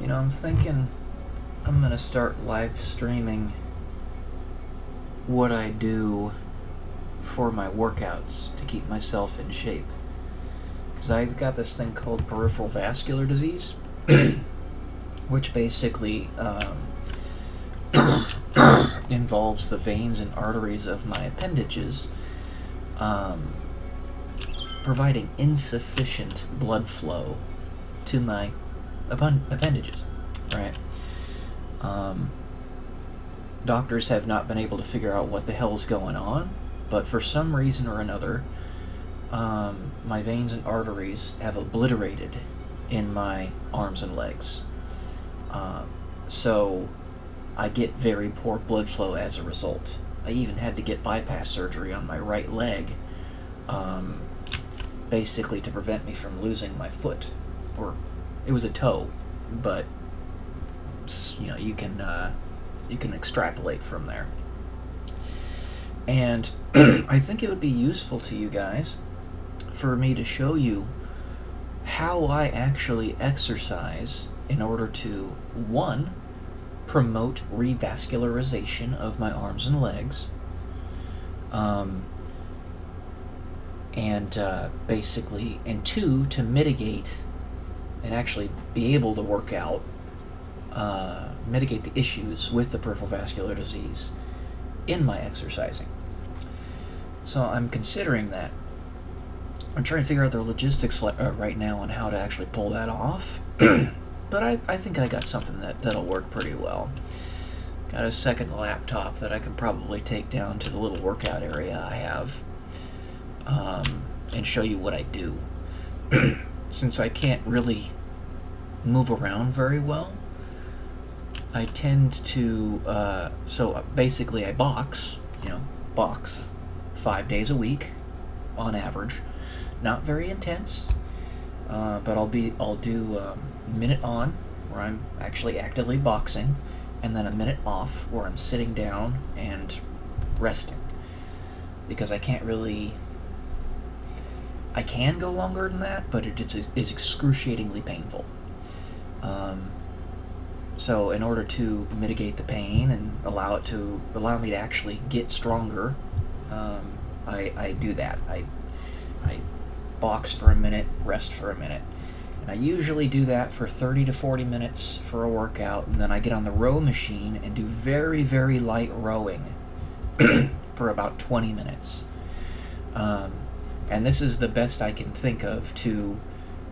I'm thinking I'm gonna start live streaming what I do for my workouts to keep myself in shape. Because I've got this thing called peripheral vascular disease, which basically involves the veins and arteries of my appendages providing insufficient blood flow to my appendages, right? Doctors have not been able to figure out what the hell's going on, but for some reason or another, my veins and arteries have obliterated in my arms and legs. So I get very poor blood flow as a result. I even had to get bypass surgery on my right leg, basically to prevent me from losing my foot. Or it was a toe, but you can extrapolate from there. And I think it would be useful to you guys for me to show you how I actually exercise in order to, one, promote revascularization of my arms and legs, and two, to mitigate and actually be able to work out, mitigate the issues with the peripheral vascular disease in my exercising. So I'm considering that. I'm trying to figure out the logistics right now on how to actually pull that off. But I think I got something that'll work pretty well. Got a second laptop that I can probably take down to the little workout area I have, and show you what I do. Since I can't really move around very well, I tend to, so basically I box 5 days a week on average. Not very intense, but I'll do a minute on where I'm actually actively boxing, and then a minute off where I'm sitting down and resting, because I can go longer than that, but it's excruciatingly painful. So in order to mitigate the pain and allow me to actually get stronger, I do that. I box for a minute, rest for a minute. And I usually do that for 30 to 40 minutes for a workout, and then I get on the row machine and do very, very light rowing for about 20 minutes. And this is the best I can think of to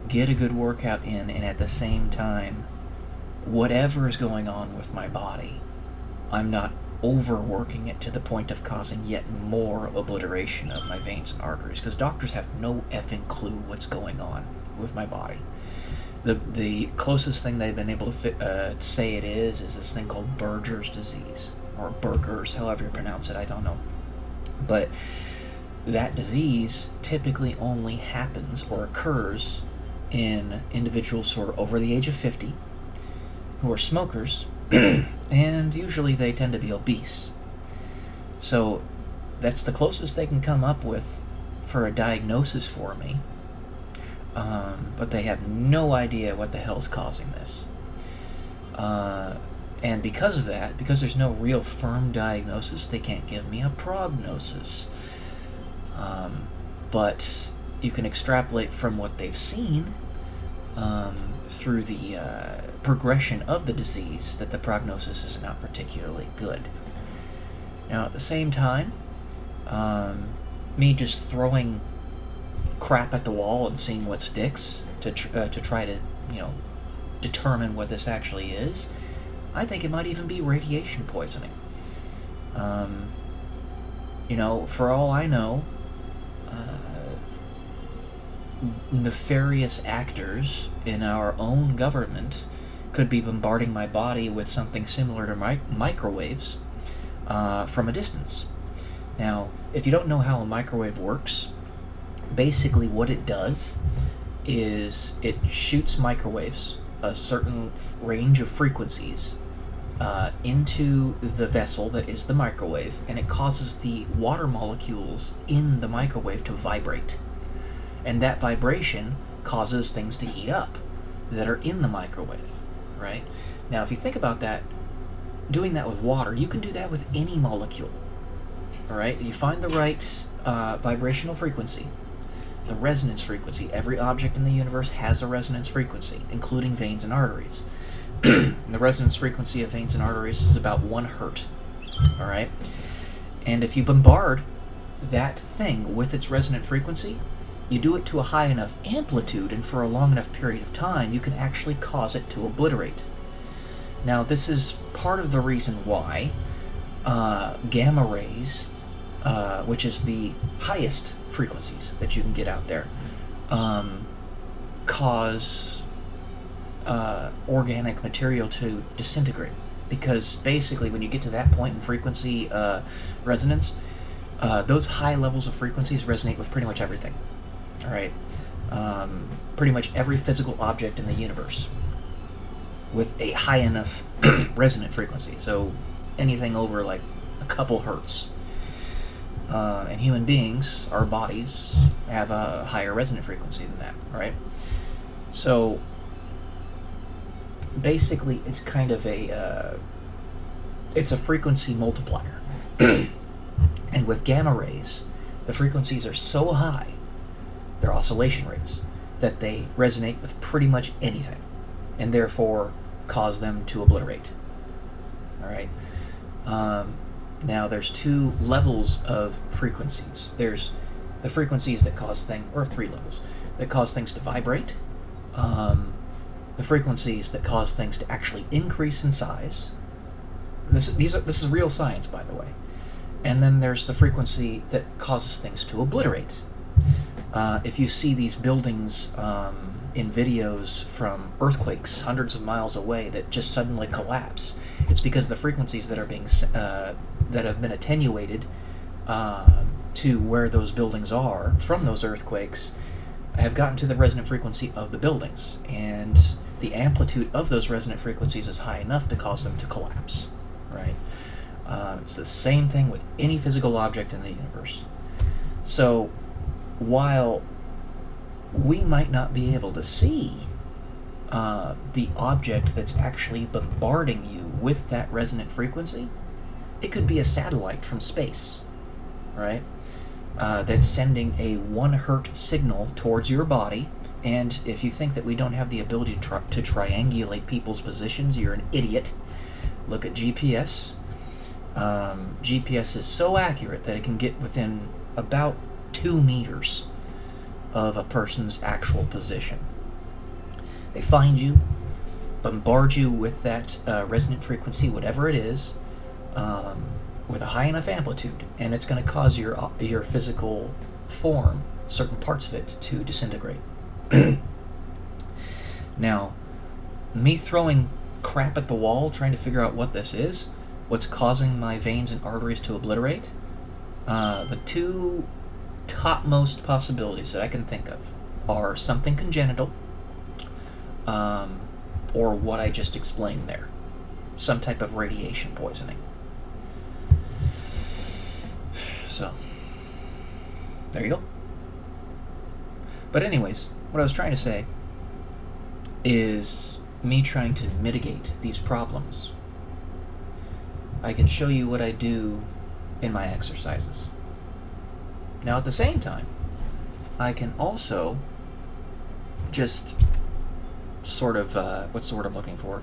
get a good workout in, and at the same time, whatever is going on with my body, I'm not overworking it to the point of causing yet more obliteration of my veins and arteries, because doctors have no effing clue what's going on with my body. The closest thing they've been able to say it is this thing called Berger's disease, or Berger's, however you pronounce it, I don't know. But that disease typically only happens or occurs in individuals who are over the age of 50, who are smokers, and usually they tend to be obese. So that's the closest they can come up with for a diagnosis for me, but they have no idea what the hell's causing this. And because of that, because there's no real firm diagnosis, they can't give me a prognosis. But you can extrapolate from what they've seen through the progression of the disease that the prognosis is not particularly good. Now, at the same time, me just throwing crap at the wall and seeing what sticks to try to determine what this actually is, I think it might even be radiation poisoning. For all I know, nefarious actors in our own government could be bombarding my body with something similar to microwaves from a distance. Now, if you don't know how a microwave works, basically what it does is it shoots microwaves, a certain range of frequencies, into the vessel that is the microwave, and it causes the water molecules in the microwave to vibrate. And that vibration causes things to heat up that are in the microwave. right? Now, if you think about that, doing that with water, you can do that with any molecule, all right? You find the right vibrational frequency, the resonance frequency. Every object in the universe has a resonance frequency, including veins and arteries. The resonance frequency of veins and arteries is about 1 hertz, all right? And if you bombard that thing with its resonant frequency, you do it to a high enough amplitude and for a long enough period of time, you can actually cause it to obliterate. Now, this is part of the reason why gamma rays, which is the highest frequencies that you can get out there, cause organic material to disintegrate. Because basically, when you get to that point in frequency resonance, those high levels of frequencies resonate with pretty much everything. All right, pretty much every physical object in the universe with a high enough resonant frequency. So anything over like a couple hertz. And human beings, our bodies, have a higher resonant frequency than that, right? So basically, it's kind of it's a frequency multiplier. And with gamma rays, the frequencies are so high, their oscillation rates, that they resonate with pretty much anything, and therefore cause them to obliterate. All right. Now, there's 2 levels of frequencies. There's the frequencies that cause things, or 3 levels, that cause things to vibrate. The frequencies that cause things to actually increase in size. This is real science, by the way. And then there's the frequency that causes things to obliterate. If you see these buildings in videos from earthquakes hundreds of miles away that just suddenly collapse, it's because the frequencies that are being that have been attenuated to where those buildings are from those earthquakes have gotten to the resonant frequency of the buildings, and the amplitude of those resonant frequencies is high enough to cause them to collapse, right? It's the same thing with any physical object in the universe. So while we might not be able to see the object that's actually bombarding you with that resonant frequency, it could be a satellite from space, right? That's sending a 1 hertz signal towards your body. And if you think that we don't have the ability to triangulate people's positions, you're an idiot. Look at GPS. GPS is so accurate that it can get within about 2 meters of a person's actual position. They find you, bombard you with that resonant frequency, whatever it is, with a high enough amplitude, and it's going to cause your physical form, certain parts of it, to disintegrate. Now, me throwing crap at the wall trying to figure out what this is, what's causing my veins and arteries to obliterate, the 2 topmost possibilities that I can think of are something congenital, or what I just explained there, some type of radiation poisoning. So, there you go. But anyways, what I was trying to say is me trying to mitigate these problems. I can show you what I do in my exercises. Now, at the same time, I can also just sort of, what's the word I'm looking for?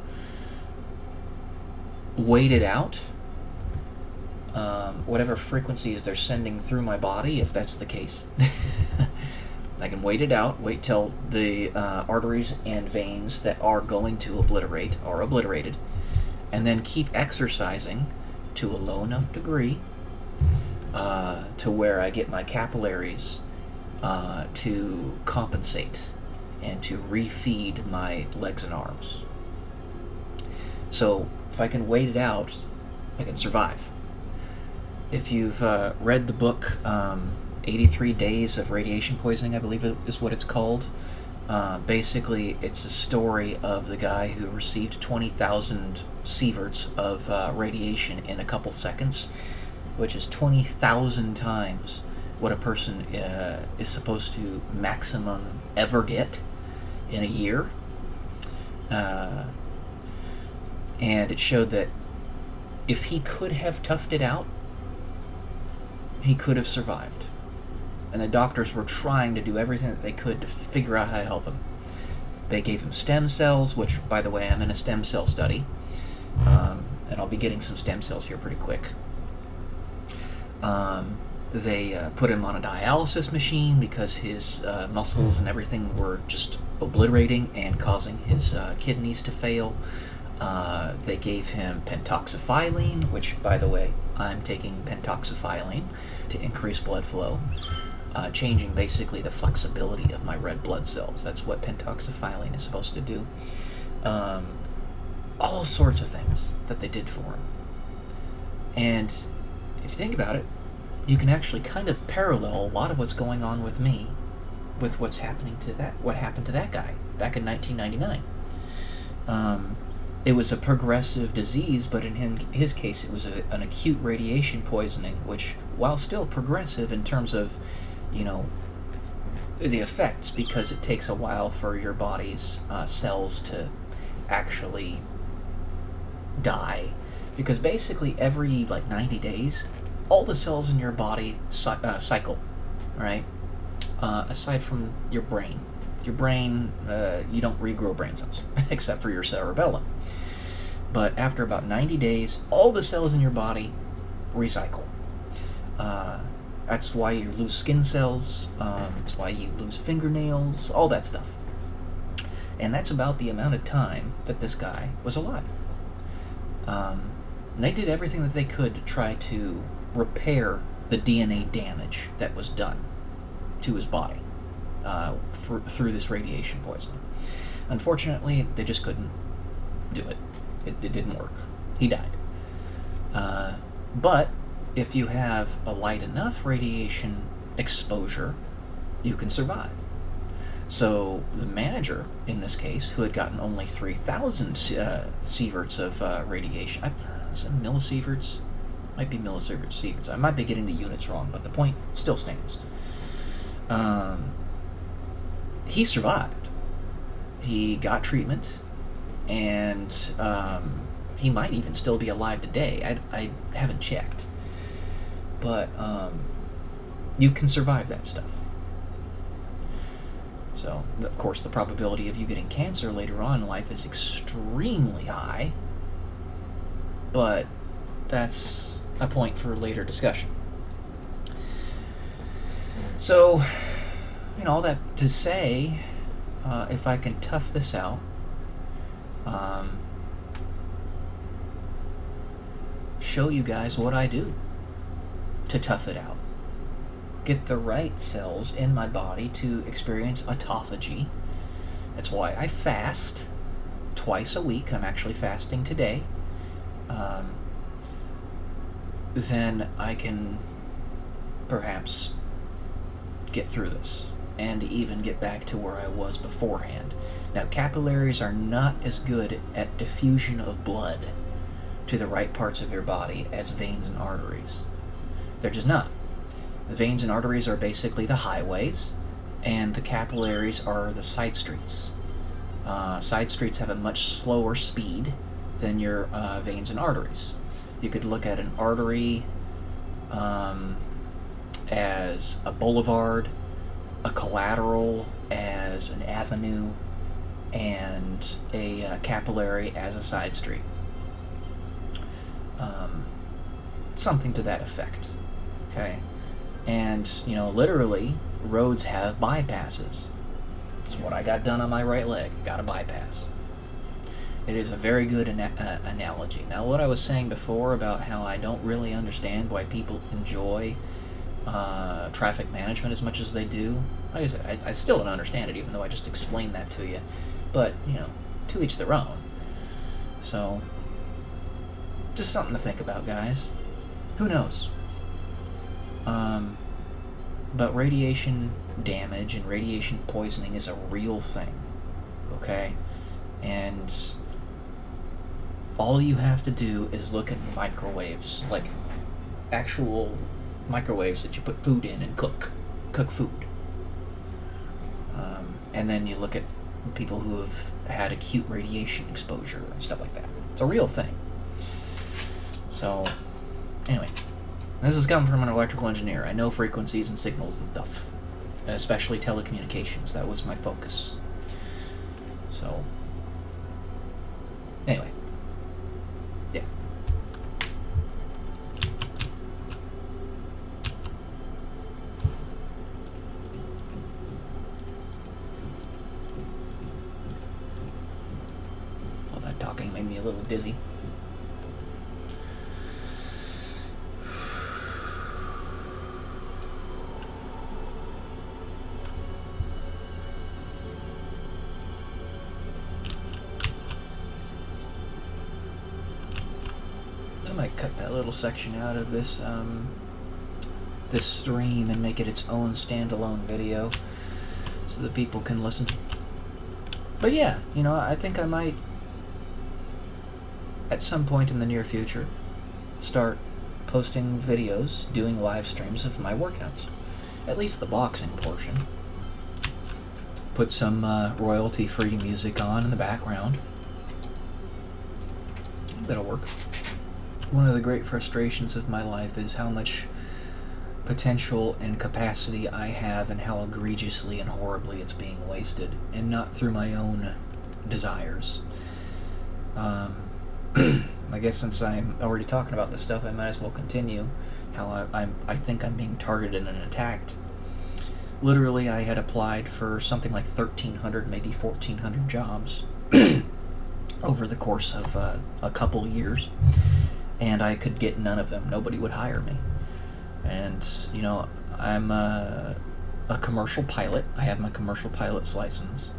Wait it out. Whatever frequencies they're sending through my body, if that's the case. I can wait it out, wait till the arteries and veins that are going to obliterate are obliterated, and then keep exercising to a low enough degree to where I get my capillaries to compensate and to refeed my legs and arms. So if I can wait it out, I can survive. If you've read the book 83 Days of Radiation Poisoning, I believe is what it's called, basically it's a story of the guy who received 20,000 sieverts of radiation in a couple seconds, which is 20,000 times what a person is supposed to maximum ever get in a year. And it showed that if he could have toughed it out, he could have survived. And the doctors were trying to do everything that they could to figure out how to help him. They gave him stem cells, which, by the way, I'm in a stem cell study. And I'll be getting some stem cells here pretty quick. They put him on a dialysis machine because his muscles and everything were just obliterating and causing his kidneys to fail. They gave him pentoxifylline, which, by the way, I'm taking pentoxifylline to increase blood flow, changing basically the flexibility of my red blood cells. That's what pentoxifylline is supposed to do. All sorts of things that they did for him. And if you think about it, you can actually kind of parallel a lot of what's going on with me with what happened to that guy back in 1999. It was a progressive disease, but in his case, it was an acute radiation poisoning, which, while still progressive in terms of, the effects, because it takes a while for your body's cells to actually die. Because basically every, 90 days, all the cells in your body cycle, right? Aside from your brain. Your brain, you don't regrow brain cells, except for your cerebellum. But after about 90 days, all the cells in your body recycle. That's why you lose skin cells, that's why you lose fingernails, all that stuff. And that's about the amount of time that this guy was alive. And they did everything that they could to try to repair the DNA damage that was done to his body. Through this radiation poisoning. Unfortunately, they just couldn't do it. It didn't work. He died. But if you have a light enough radiation exposure, you can survive. So the manager, in this case, who had gotten only 3,000 sieverts of radiation, is it millisieverts? Might be millisieverts. I might be getting the units wrong, but the point still stands. He survived. He got treatment, and he might even still be alive today. I haven't checked. But you can survive that stuff. So, of course, the probability of you getting cancer later on in life is extremely high, but that's a point for later discussion. So, all that to say, if I can tough this out, show you guys what I do to tough it out. Get the right cells in my body to experience autophagy. That's why I fast twice a week. I'm actually fasting today. Then I can perhaps get through this and even get back to where I was beforehand. Now, capillaries are not as good at diffusion of blood to the right parts of your body as veins and arteries. They're just not. The veins and arteries are basically the highways, and the capillaries are the side streets. Side streets have a much slower speed than your veins and arteries. You could look at an artery as a boulevard, a collateral as an avenue, and a capillary as a side street. Something to that effect. Okay? And, literally, roads have bypasses. That's what I got done on my right leg. Got a bypass. It is a very good analogy. Now, what I was saying before about how I don't really understand why people enjoy traffic management as much as they do, like I said, I still don't understand it, even though I just explained that to you. But, to each their own. So, just something to think about, guys. Who knows? But radiation damage and radiation poisoning is a real thing, okay? And all you have to do is look at microwaves, like actual microwaves that you put food in and cook food. And then you look at people who have had acute radiation exposure and stuff like that. It's a real thing. So, anyway, this is coming from an electrical engineer. I know frequencies and signals and stuff, especially telecommunications. That was my focus. So, anyway, yeah. All that talking made me a little dizzy. I might cut that little section out of this this stream and make it its own standalone video so that people can listen. But yeah, you know, I think I might at some point in the near future start posting videos, doing live streams of my workouts. At least the boxing portion. Put some royalty-free music on in the background. That'll work. One of the great frustrations of my life is how much potential and capacity I have and how egregiously and horribly it's being wasted, and not through my own desires. I guess since I'm already talking about this stuff, I might as well continue how I think I'm being targeted and attacked. Literally, I had applied for something like 1,300, maybe 1,400 jobs over the course of a couple years, and I could get none of them. Nobody would hire me. And, you know, I'm a commercial pilot. I have my commercial pilot's license.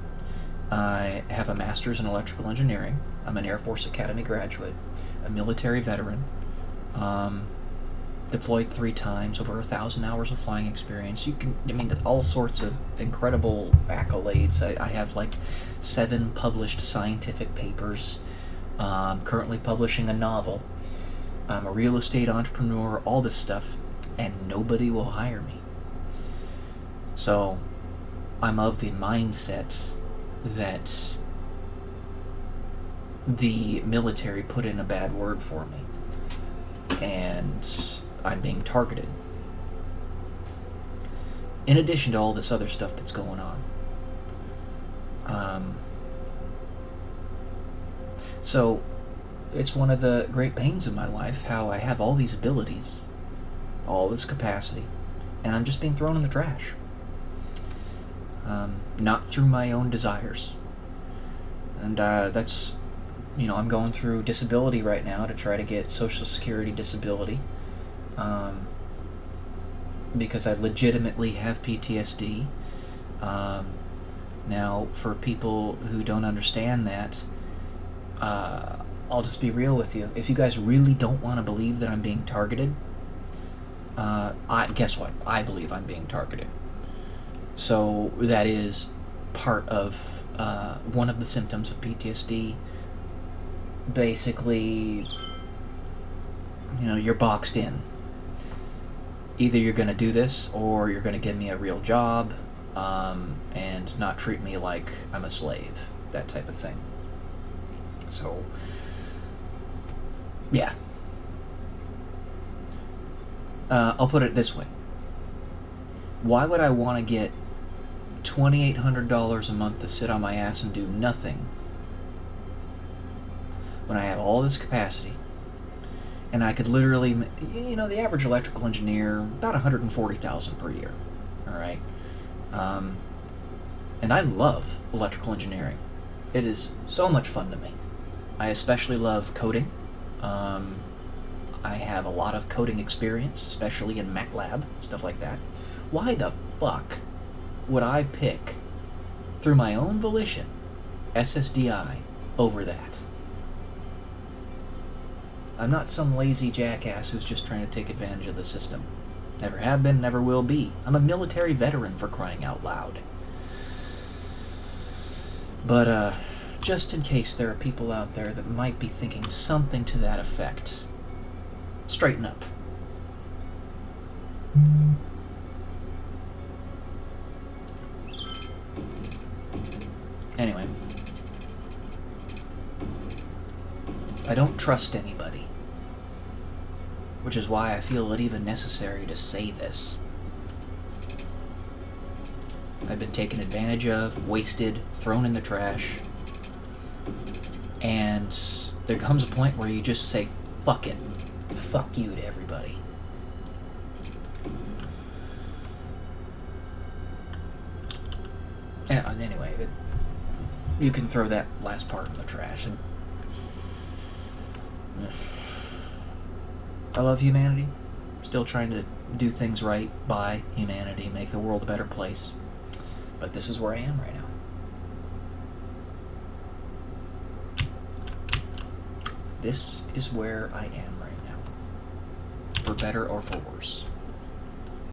I have a master's in electrical engineering. I'm an Air Force Academy graduate, a military veteran, deployed 3 times, over 1,000 hours of flying experience. All sorts of incredible accolades. I have like 7 published scientific papers, currently publishing a novel. I'm a real estate entrepreneur, all this stuff, and nobody will hire me. So, I'm of the mindset that the military put in a bad word for me, and I'm being targeted. In addition to all this other stuff that's going on. So, it's one of the great pains of my life, how I have all these abilities, all this capacity, and I'm just being thrown in the trash. Not through my own desires. And that's, you know, I'm going through disability right now to try to get Social Security disability, because I legitimately have PTSD. Now, for people who don't understand that, I'll just be real with you. If you guys really don't want to believe that I'm being targeted, guess what? I believe I'm being targeted. So that is part of one of the symptoms of PTSD. Basically, you know, you're boxed in. Either you're going to do this, or you're going to give me a real job, and not treat me like I'm a slave. That type of thing. So, yeah. I'll put it this way. Why would I want to get $2,800 a month to sit on my ass and do nothing when I have all this capacity, and I could literally, you know, the average electrical engineer, about $140,000 per year, all right? And I love electrical engineering. It is so much fun to me. I especially love coding. I have a lot of coding experience, especially in MATLAB, stuff like that. Why the fuck would I pick, through my own volition, SSDI over that? I'm not some lazy jackass who's just trying to take advantage of the system. Never have been, never will be. I'm a military veteran, for crying out loud. But, just in case there are people out there that might be thinking something to that effect, straighten up. Anyway. I don't trust anybody. Which is why I feel it even necessary to say this. I've been taken advantage of, wasted, thrown in the trash. And there comes a point where you just say, fuck it. Fuck you to everybody. And anyway, you can throw that last part in the trash. And I love humanity. Still trying to do things right by humanity, make the world a better place. But this is where I am right now. This is where I am right now. For better or for worse.